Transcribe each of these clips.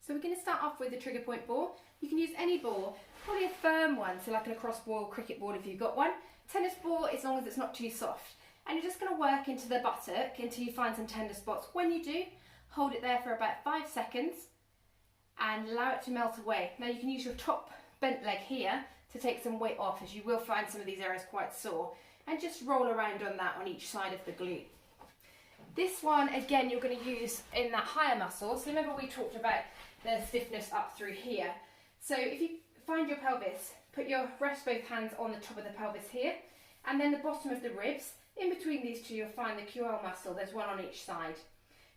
So we're going to start off with the trigger point ball. You can use any ball, probably a firm one, so like a lacrosse ball, cricket ball if you've got one. Tennis ball, as long as it's not too soft. And you're just going to work into the buttock until you find some tender spots. When you do, hold it there for about 5 seconds and allow it to melt away. Now you can use your top bent leg here to take some weight off, as you will find some of these areas quite sore, and just roll around on that on each side of the glute. This one, again, you're going to use in that higher muscle. So remember we talked about the stiffness up through here. So if you find your pelvis, rest both hands on the top of the pelvis here, and then the bottom of the ribs. In between these two, you'll find the QL muscle. There's one on each side.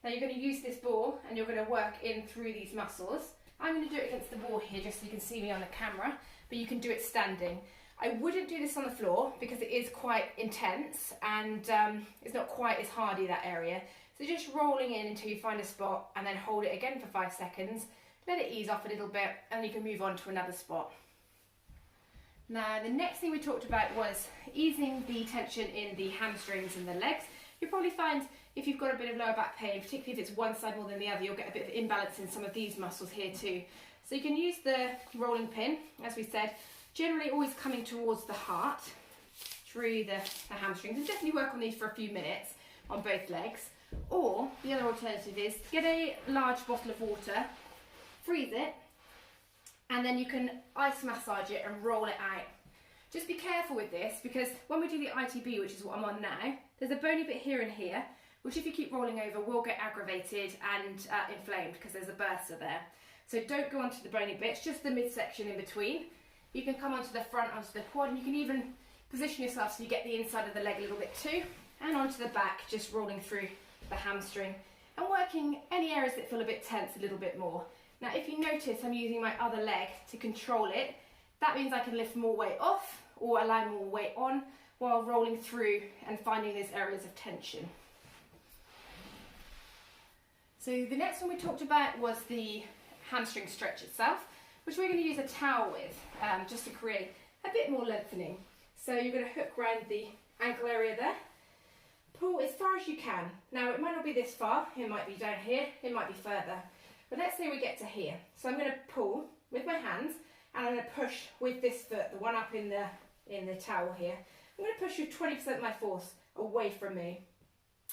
Now you're going to use this ball and you're going to work in through these muscles. I'm going to do it against the wall here just so you can see me on the camera, but you can do it standing. I wouldn't do this on the floor because it is quite intense and it's not quite as hardy, that area. So just rolling in until you find a spot and then hold it again for 5 seconds. Let it ease off a little bit and you can move on to another spot. Now the next thing we talked about was easing the tension in the hamstrings and the legs. You'll probably find if you've got a bit of lower back pain, particularly if it's one side more than the other, you'll get a bit of imbalance in some of these muscles here too. So you can use the rolling pin, as we said, generally always coming towards the heart through the hamstrings, and definitely work on these for a few minutes on both legs. Or the other alternative is get a large bottle of water, freeze it, and then you can ice massage it and roll it out. Just be careful with this because when we do the ITB, which is what I'm on now, there's a bony bit here and here, which if you keep rolling over will get aggravated and inflamed because there's a bursa there. So don't go onto the bony bits, just the midsection in between. You can come onto the front, onto the quad, and you can even position yourself so you get the inside of the leg a little bit too, and onto the back, just rolling through the hamstring and working any areas that feel a bit tense a little bit more. Now if you notice I'm using my other leg to control it, that means I can lift more weight off or allow more weight on while rolling through and finding those areas of tension. So the next one we talked about was the hamstring stretch itself, which we're going to use a towel with just to create a bit more lengthening. So you're going to hook around the ankle area there, pull as far as you can. Now it might not be this far, it might be down here, it might be further. But let's say we get to here. So I'm going to pull with my hands and I'm going to push with this foot, the one up in the towel here. I'm going to push with 20% of my force away from me.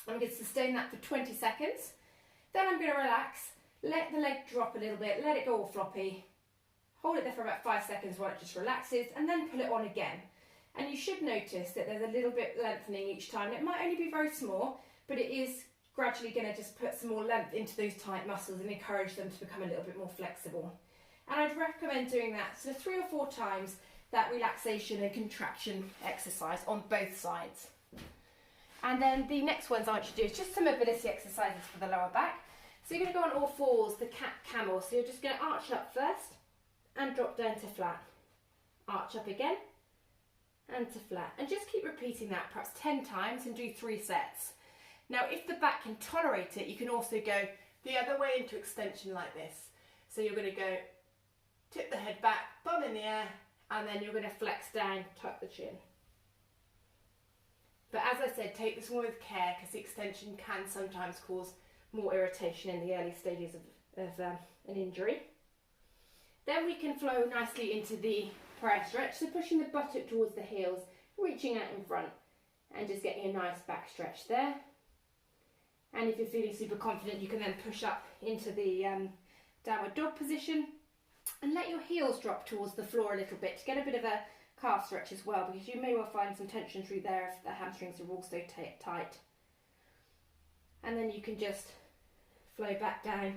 I'm going to sustain that for 20 seconds. Then I'm going to relax, let the leg drop a little bit, let it go all floppy. Hold it there for about 5 seconds while it just relaxes and then pull it on again. And you should notice that there's a little bit lengthening each time. It might only be very small, but it is gradually going to just put some more length into those tight muscles and encourage them to become a little bit more flexible. And I'd recommend doing that so 3 or 4 times, that relaxation and contraction exercise on both sides. And then the next ones I want you to do is just some mobility exercises for the lower back. So you're going to go on all fours, the cat camel. So you're just going to arch up first and drop down to flat. Arch up again and to flat. And just keep repeating that perhaps 10 times and do 3 sets. Now if the back can tolerate it, you can also go the other way into extension like this. So you're going to go tip the head back, bum in the air, and then you're going to flex down, tuck the chin. But as I said, take this one with care because the extension can sometimes cause more irritation in the early stages of an injury. Then we can flow nicely into the prayer stretch, so pushing the buttock towards the heels, reaching out in front and just getting a nice back stretch there. And if you're feeling super confident, you can then push up into the downward dog position and let your heels drop towards the floor a little bit to get a bit of a calf stretch as well, because you may well find some tension through there if the hamstrings are also tight. And then you can just flow back down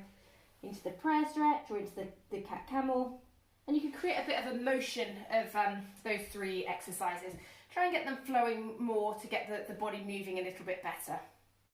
into the prayer stretch or into the cat camel, and you can create a bit of a motion of those 3 exercises. Try and get them flowing more to get the body moving a little bit better.